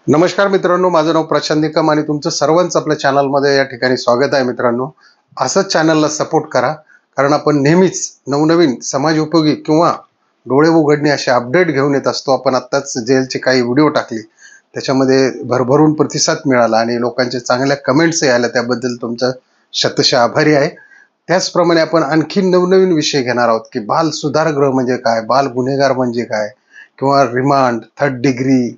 नमस्कार मित्रांनो, माझं नाव प्रशांत निकम आणि तुमचं सर्वांचं आपल्या चॅनलमध्ये या ठिकाणी स्वागत आहे. मित्रांनो, असंच चॅनलला सपोर्ट करा, कारण आपण नेहमीच नवनवीन समाज उपयोगी किंवा डोळे उघडणे असे अपडेट घेऊन येत असतो. आपण आत्ताच जेलचे काही व्हिडिओ टाकले, त्याच्यामध्ये भरभरून प्रतिसाद मिळाला आणि लोकांचे चांगल्या कमेंट्सही आल्या, त्याबद्दल तुमचं शतशः आभारी आहे. त्याचप्रमाणे आपण आणखी नवनवीन विषय घेणार आहोत की बाल सुधारगृह म्हणजे काय, बाल गुन्हेगार म्हणजे काय, किंवा रिमांड, थर्ड डिग्री,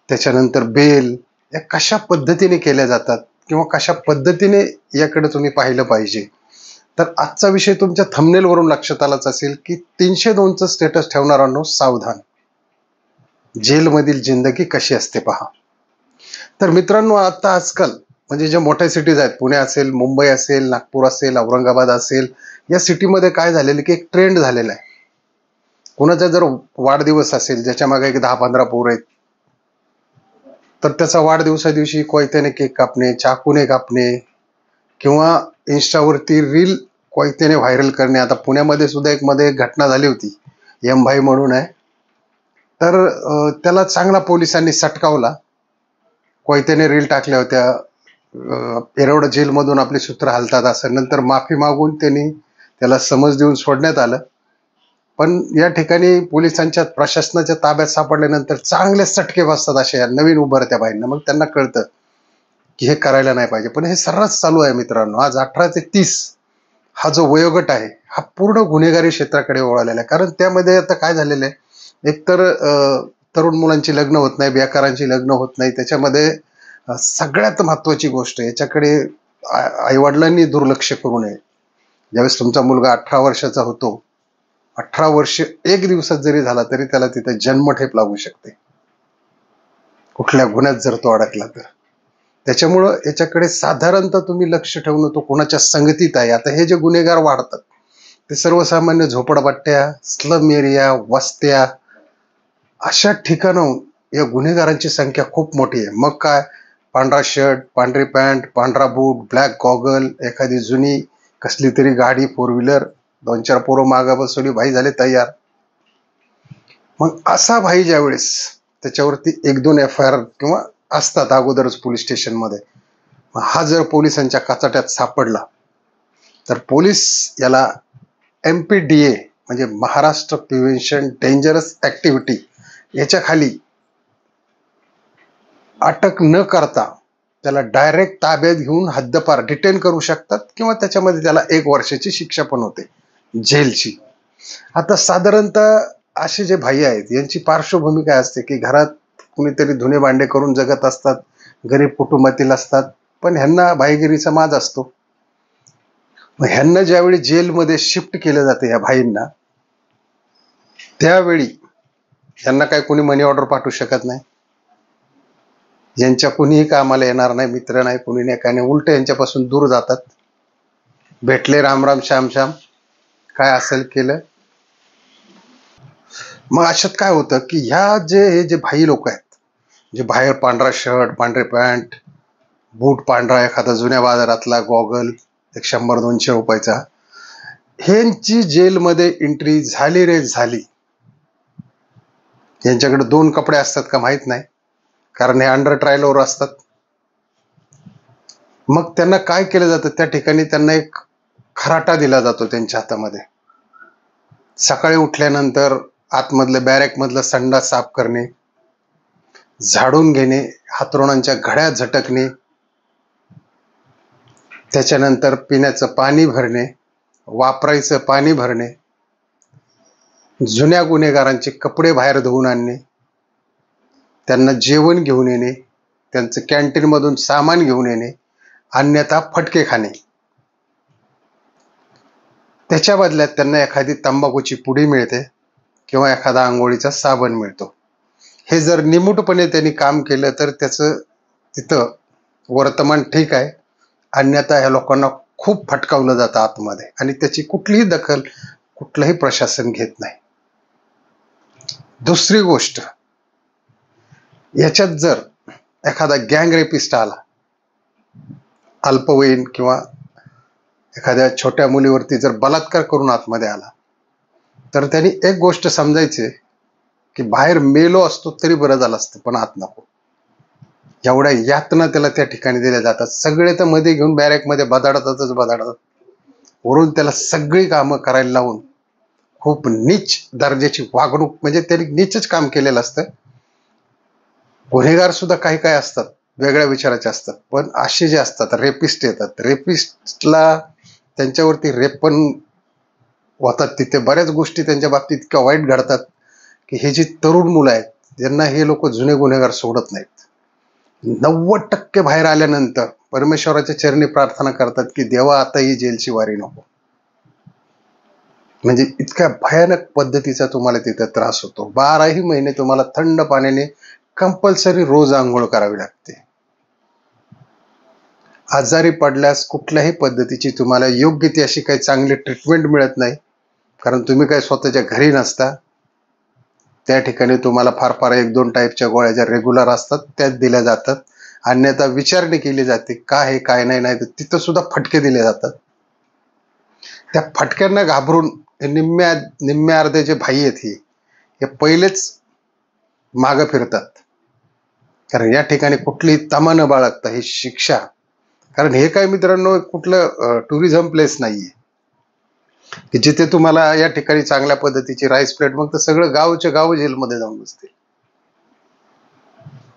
त्याच्यानंतर बेल या कशा पद्धतीने केल्या जातात किंवा कशा पद्धतीने याकडे तुम्ही पाहिलं पाहिजे. तर आजचा विषय तुमच्या थंबनेल वरून लक्षात आलाच असेल की 302चं स्टेटस ठेवणाऱ्यांनो सावधान, जेलमधील जिंदगी कशी असते पहा. तर मित्रांनो, आता आजकाल म्हणजे ज्या मोठ्या सिटीज आहेत, पुणे असेल, मुंबई असेल, नागपूर असेल, औरंगाबाद असेल, या सिटीमध्ये काय झालेलं की एक ट्रेंड झालेला आहे. कुणाचा जर वाढदिवस असेल, ज्याच्या मागे एक 10-15 पोरं आहेत, तर त्याचा वाढदिवसा दिवशी कोयत्याने केक कापणे, चाकूने कापणे किंवा इन्स्टावरती रील कोयत्याने व्हायरल करणे. आता पुण्यामध्ये सुद्धा मध्ये एक घटना झाली होती. एम भाई म्हणून आहे, तर त्याला चांगला पोलिसांनी सटकावला. कोयत्याने रील टाकल्या होत्या, एरवड जेलमधून आपले सूत्र हालतात असं. नंतर माफी मागून त्यांनी त्याला समज देऊन सोडण्यात आलं. पण या ठिकाणी पोलिसांच्या प्रशासनाच्या ताब्यात सापडल्यानंतर चांगले सटके बसतात अशा नवीन उभरत्या बाईंना. मग त्यांना कळतं की हे करायला नाही पाहिजे. पण हे सर्रास चालू आहे मित्रांनो. आज 18 ते 30 हा जो वयोगट आहे, हा पूर्ण गुन्हेगारी क्षेत्राकडे वळालेला आहे. कारण त्यामध्ये आता काय झालेलं आहे, एकतर तरुण मुलांची लग्न होत नाही, बेकारांची लग्न होत नाही. त्याच्यामध्ये सगळ्यात महत्वाची गोष्ट, याच्याकडे आईवडिलांनी दुर्लक्ष करू नये. ज्यावेळेस तुमचा मुलगा 18 वर्षाचा होतो, 18 वर्ष एक दिवसात जरी झाला तरी त्याला तिथे जन्मठेप लागू शकते, कुठल्या गुन्ह्यात जर तो अडकला तर. त्याच्यामुळं याच्याकडे साधारणतः तुम्ही लक्ष ठेवणं, तो कोणाच्या संगतीत आहे. आता हे जे गुन्हेगार वाढतात ते सर्वसामान्य झोपडपट्ट्या, स्लम एरिया, वस्त्या अशा ठिकाणाहून या गुन्हेगारांची संख्या खूप मोठी आहे. मग काय, पांढरा शर्ट, पांढरी पॅन्ट, पांढरा बूट, ब्लॅक गॉगल, एखादी जुनी कसली तरी गाडी, 4 व्हीलर, 2-4 पोरं मागा बसवली, भाई झाले तयार. मग असा भाई ज्यावेळेस, त्याच्यावरती 1-2 FIR किंवा असतात अगोदरच पोलीस स्टेशनमध्ये, हा जर पोलिसांच्या कचाट्यात सापडला तर पोलीस याला MPDA म्हणजे महाराष्ट्र प्रिव्हेन्शन डेंजरस ऍक्टिव्हिटी याच्या खाली अटक न करता त्याला डायरेक्ट ताब्यात घेऊन हद्दपार डिटेन करू शकतात, किंवा त्याच्यामध्ये त्याला 1 वर्षाची शिक्षा पण होते, जेलची. आता साधारणतः असे जे भाई आहेत यांची पार्श्वभूमी काय असते की घरात कुणीतरी धुणे भांडे करून जगत असतात, गरीब कुटुंबातील असतात, पण ह्यांना भाईगिरीचा माज असतो. मग ह्यांना ज्यावेळी जेलमध्ये शिफ्ट केलं जाते या भाईंना, त्यावेळी यांना काय कोणी मनी ऑर्डर पाठवू शकत नाही, यांच्या कोणीही कामाला येणार नाही, मित्र नाही, कोणी नाही, काय नाही. उलट यांच्यापासून दूर जातात. भेटले राम राम श्याम श्याम, काय असेल केलं. मग अशात काय होतं की हे जे भाई लोक आहेत, जे बाहेर पांढरा शर्ट, पांढरे पॅन्ट, बूट पांढरा, एखादा जुन्या बाजारातला गॉगल, एक 100-200 रुपयाचा, ह्यांची जेलमध्ये एंट्री झाली रे झाली. यांच्याकडे 2 कपडे असतात का माहित नाही, कारण हे अंडर ट्रायलवर असतात. मग त्यांना काय केलं जातं, त्या ठिकाणी त्यांना एक खराटा दिला जातो त्यांच्या हातामध्ये. सकाळी उठल्यानंतर आतमधलं बॅरेक मधलं संडास साफ करणे, झाडून घेणे, हातरुणांच्या घड्या झटकणे, त्याच्यानंतर पिण्याचं पाणी भरणे, वापरायचं पाणी भरणे, जुन्या गुन्हेगारांचे कपडे बाहेर धुवून आणणे, त्यांना जेवण घेऊन येणे, त्यांचं कॅन्टीन मधून सामान घेऊन येणे, अन्यथा फटके खाणे. त्याच्या बदल्यात त्यांना एखादी तंबाखूची पुडी मिळते किंवा एखादा आंघोळीचा साबण मिळतो. हे जर निमूटपणे त्यांनी काम केलं तर त्याचं तिथं वर्तमान ठीक आहे, अन्यथा ह्या लोकांना खूप फटकावलं जातं आतमध्ये आणि त्याची कुठलीही दखल कुठलंही प्रशासन घेत नाही. दुसरी गोष्ट, याच्यात जर एखादा गँग रेपिस्ट आला, अल्पवयीन किंवा एखाद्या छोट्या मुलीवरती जर बलात्कार करून आतमध्ये आला, तर त्यांनी एक गोष्ट समजायची की बाहेर मेलो असतो तरी बरं झालं असतं, पण आत नको. एवढ्या यातना त्याला त्या ठिकाणी दिल्या जातात. सगळे तर मध्ये घेऊन बॅरेकमध्ये बदाडतातच बदाडतात. वरून त्याला सगळी कामं करायला लावून खूप नीच दर्जाची वागणूक, म्हणजे त्यांनी नीचच काम केलेलं असतं. गुन्हेगार सुद्धा काही काही असतात वेगळ्या विचाराचे असतात, पण असे जे असतात रेपिस्ट येतात, रेपिस्टला त्यांच्यावरती रेप पण होतात. तिथे बऱ्याच गोष्टी त्यांच्या बाबतीत इतक्या वाईट घडतात की हे जी तरुण मुलं आहेत त्यांना हे लोक जुने गुन्हेगार सोडत नाहीत. 90% बाहेर आल्यानंतर परमेश्वराच्या चरणी प्रार्थना करतात की देवा आता ही जेलची वारी नको. म्हणजे इतक्या भयानक पद्धतीचा तुम्हाला तिथे त्रास होतो. 12ही महिने तुम्हाला थंड पाण्याने कंपल्सरी रोज आंघोळ करावी लागते. आजारी पडल्यास कुठल्याही पद्धतीची तुम्हाला योग्य ती अशी काही चांगली ट्रीटमेंट मिळत नाही, कारण तुम्ही काही स्वतःच्या घरी नसता. त्या ठिकाणी तुम्हाला फार फार 1-2 टाईपच्या गोळ्या ज्या रेग्युलर असतात त्याच दिल्या जातात. अन्यथा विचारणी केली जाते काय आहे काय नाही. नाही तर तिथं सुद्धा फटके दिले जातात. त्या फटक्यांना घाबरून निम्म्या अर्धे जे भाई आहेत हे पहिलेच मागं फिरतात, कारण या ठिकाणी कुठली तमा न बाळगता ही शिक्षा. कारण हे काय मित्रांनो कुठलं टुरिझम प्लेस नाहीये की जिथे तुम्हाला या ठिकाणी चांगल्या पद्धतीची राईस प्लेट, मग तर सगळं गावच्या गाव जेलमध्ये जाऊन बसते.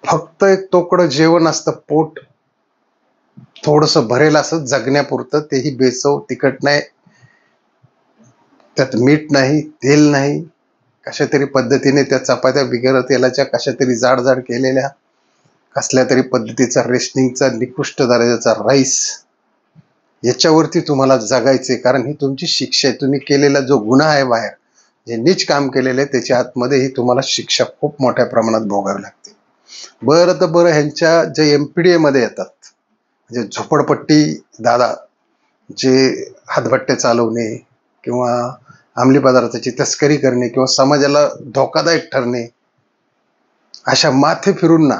फक्त एक तोकडं जेवण असतं, पोट थोडस भरेल असं जगण्यापुरतं, तेही बेचव, तिखट नाही, त्यात मीठ नाही, तेल नाही. कशा तरी पद्धतीने त्या चपात्या बिगर तेलाच्या कशा तरी जाड जाड केलेल्या, कसल्या तरी पद्धतीचा रेशनिंगचा निकृष्ट दर्जाचा राईस, याच्यावरती तुम्हाला जगायचे. कारण ही तुमची शिक्षा आहे. तुम्ही केलेला जो गुन्हा आहे बाहेर, जे नीच काम केलेलं आहे त्याच्या आतमध्ये ही तुम्हाला शिक्षा खूप मोठ्या प्रमाणात भोगावी लागते. बरं तर बरं, ह्यांच्या जे MPDA मध्ये येतात, म्हणजे झोपडपट्टी दादा, जे हातभट्टे चालवणे किंवा अंमली पदार्थाची तस्करी करणे किंवा समाजाला धोकादायक ठरणे, अशा माथे फिरूंना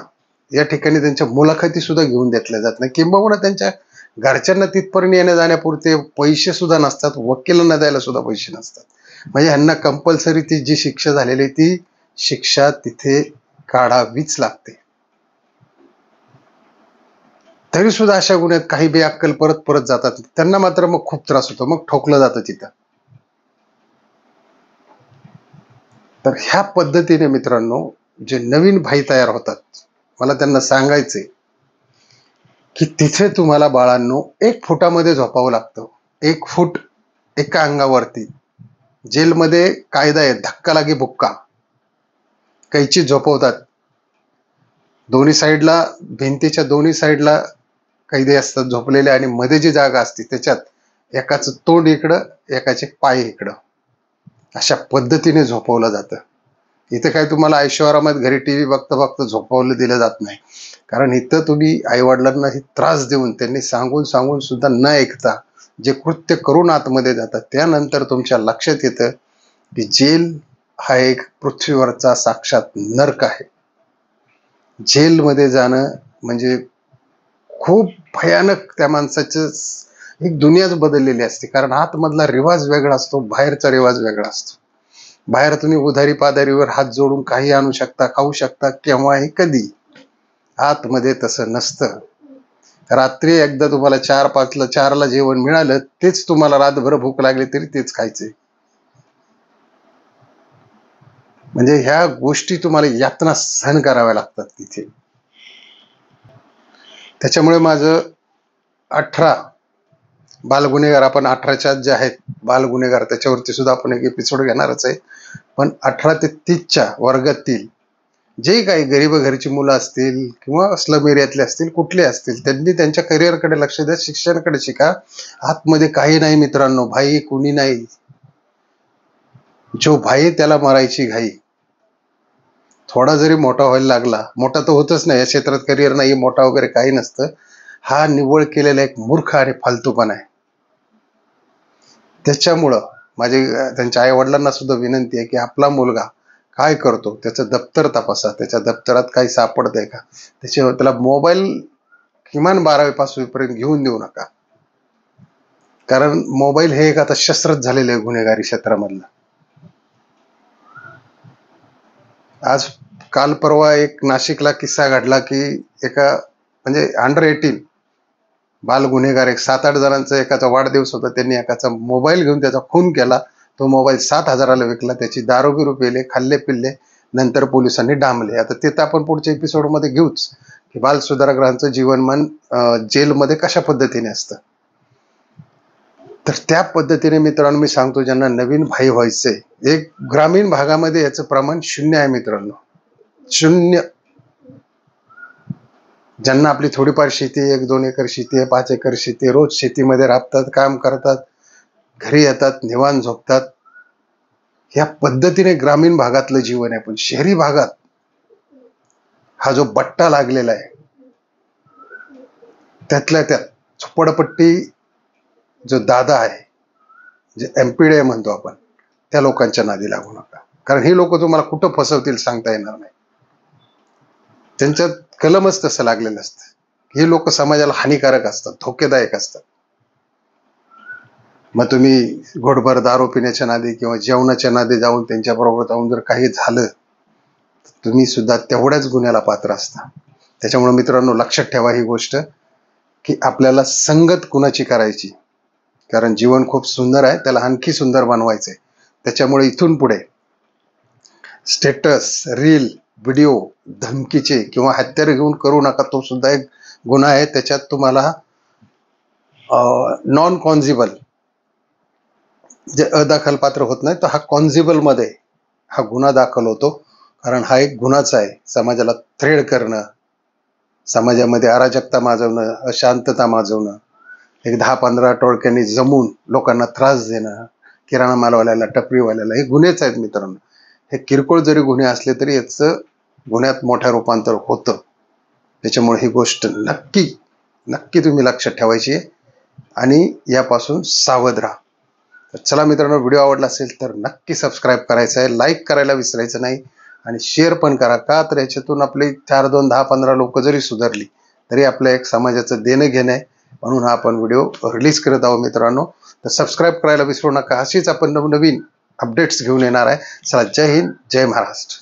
या ठिकाणी त्यांच्या मुलाखती सुद्धा घेऊन देतल्या जात नाही. किंबहुना त्यांच्या घरच्यांना तिथपर्यंत येण्या जाण्यापुरते पैसे सुद्धा नसतात, वकिलांना द्यायला सुद्धा पैसे नसतात. म्हणजे ह्यांना कंपल्सरी ती जी शिक्षा झालेली ती शिक्षा तिथे काढावीच लागते. तरी सुद्धा अशा गुन्ह्यात काही बेअक्कल परत परत जातात. त्यांना मात्र मग खूप त्रास होतो, मग ठोकलं जातं तिथं. तर ह्या पद्धतीने मित्रांनो जे नवीन भाई तयार होतात, मला त्यांना सांगायचे की तिथे तुम्हाला बाळांनो 1 फुटामध्ये झोपावं लागतं. 1 फूट एका अंगावरती. जेलमध्ये कायदा आहे, धक्का लागे बुक्का. कैची झोपवतात. दोन्ही साईडला, भिंतीच्या दोन्ही साईडला कैदी असतात झोपलेले, आणि मध्ये जी जागा असते त्याच्यात एकाचं तोंड इकडं, एकाचे पाय इकडं, अशा पद्धतीने झोपवलं जातं. इथं काय तुम्हाला ऐशोआरामात घरी टीव्ही बघता बघता झोपवलं दिलं जात नाही. कारण इथं तुम्ही आईवडिलांना त्रास देऊन, त्यांनी सांगून सांगून सुद्धा न ऐकता जे कृत्य करून आतमध्ये जातात, त्यानंतर तुमच्या लक्षात येतं की जेल हा एक पृथ्वीवरचा साक्षात नरक आहे. जेलमध्ये जाणं म्हणजे खूप भयानक, त्या माणसाचं एक दुनियाच बदललेली असते. कारण आतमधला रिवाज वेगळा असतो, बाहेरचा रिवाज वेगळा असतो. बाहेर तुम्ही उधारी पाधारीवर हात जोडून काही आणू शकता, खाऊ शकता, केव्हाही कधी. आतमध्ये तसं नसतं. रात्री एकदा तुम्हाला 4-5ला जेवण मिळालं, तेच तुम्हाला रातभर भूक लागली तरी तेच खायचे. म्हणजे ह्या गोष्टी तुम्हाला यातना सहन कराव्या लागतात तिथे. त्याच्यामुळे माझं 18 बालगुन्हेगार, आपण 18च्या आत जे आहेत बालगुन्हेगार, त्याच्यावरती सुद्धा आपण एक एपिसोड घेणारच आहे. पण 18 ते 30च्या वर्गातील जे काही गरीब घरची मुलं असतील किंवा स्लम एरियातले असतील, कुठले असतील, त्यांनी त्यांच्या करिअरकडे लक्ष द्या, शिक्षणाकडे शिका. आतमध्ये काही नाही मित्रांनो, भाई कुणी नाही. जो भाई त्याला मारायची घाई. थोडा जरी मोठा व्हायला लागला, मोठा तर होतच नाही, या क्षेत्रात करिअर नाही, मोठा वगैरे काही नसतं. हा निव्वळ केलेला एक मूर्ख आणि फालतूपणा आहे. त्याच्यामुळं माझे त्यांच्या आई वडिलांना सुद्धा विनंती आहे की आपला मुलगा काय करतो त्याचं दप्तर तपासा, त्याच्या दप्तरात काही सापडतंय का, त्याला मोबाईल किमान 12वी पासवीपर्यंत घेऊन देऊ नका. कारण मोबाईल हे एक आता शस्त्रच झालेलं आहे गुन्हेगारी क्षेत्रामधलं. आज काल परवा एक नाशिकला किस्सा घडला की एका म्हणजे अंडर 18 बाल गुन्हेगार एक 7-8 जणांचा एकाचा वाढदिवस होता, त्यांनी एकाचा मोबाईल घेऊन त्याचा खून केला. तो मोबाईल 7,000ला विकला, त्याची दारू बिरू पिले, खाल्ले पिल्ले, नंतर पोलिसांनी डांबले. आता ते तर आपण पुढच्या एपिसोडमध्ये घेऊच की बाल सुधारगृहांचं जीवनमान जेलमध्ये कशा पद्धतीने असतं. तर त्या पद्धतीने मित्रांनो मी सांगतो, ज्यांना नवीन भाई व्हायचंय, एक ग्रामीण भागामध्ये याचं प्रमाण 0 आहे मित्रांनो, 0. ज्यांना आपली थोडीफार शेती, 1-2 एकर शेती आहे, 5 एकर शेती, रोज शेतीमध्ये राबतात, काम करतात, घरी येतात, निवांत झोपतात. या पद्धतीने ग्रामीण भागातलं जीवन आहे. पण शहरी भागात हा जो बट्टा लागलेला आहे, त्यातल्या त्यात झोपडपट्टी जो दादा आहे, जे एमपीडे म्हणतो आपण, त्या लोकांच्या नादी लागू नका. कारण ही लोक तुम्हाला कुठं फसवतील सांगता येणार नाही. त्यांच्यात कलमच तसं लागलेलं असतं. हे लोक समाजाला हानिकारक असतात, धोकेदायक असतात. मग तुम्ही घोटभर दारू पिण्याच्या नादी किंवा जेवणाच्या नादी जाऊन त्यांच्याबरोबर जाऊन जर काही झालं, तुम्ही सुद्धा तेवढ्याच गुन्ह्याला पात्र असता. त्याच्यामुळे मित्रांनो लक्षात ठेवा ही गोष्ट की आपल्याला संगत कुणाची करायची. कारण जीवन खूप सुंदर आहे, त्याला आणखी सुंदर बनवायचंय. त्याच्यामुळे इथून पुढे स्टेटस, रील, व्हिडिओ धमकीचे किंवा हत्यारे घेऊन करू नका. तो सुद्धा एक गुन्हा आहे. त्याच्यात तुम्हाला नॉन कॉन्झिबल जे अदाखलपात्र होत नाही, तर हा कॉन्झिबल मध्ये हा गुन्हा दाखल होतो. कारण हा एक गुन्हाच आहे. समाजाला थ्रेड करणं, समाजामध्ये अराजकता माजवणं, अशांतता माजवणं, एक 10-15 टोळक्यांनी जमून लोकांना त्रास देणं, किराणा मालवाल्याला, टपरीवाल्याला, हे गुन्हेच आहेत मित्रांनो. हे किरकोळ जरी गुन्हे असले तरी याचं गुन्ह्यात मोठं रूपांतर होतं. त्याच्यामुळे ही गोष्ट नक्की तुम्ही लक्षात ठेवायची आहे आणि यापासून सावध राहा. तर चला मित्रांनो, व्हिडिओ आवडला असेल तर नक्की सबस्क्राईब करायचं आहे, लाईक करायला विसरायचं नाही आणि शेअर पण करा. का तर याच्यातून आपले 4, 2, 10, 15 लोक जरी सुधारली तरी आपल्या एक समाजाचं देणं घेणं आहे. म्हणून हा आपण व्हिडिओ रिलीज करत आहोत मित्रांनो. तर सबस्क्राईब करायला विसरू नका. अशीच आपण नवनवीन अपडेट्स घेऊन येणार आहे. चला, जय हिंद, जय महाराष्ट्र.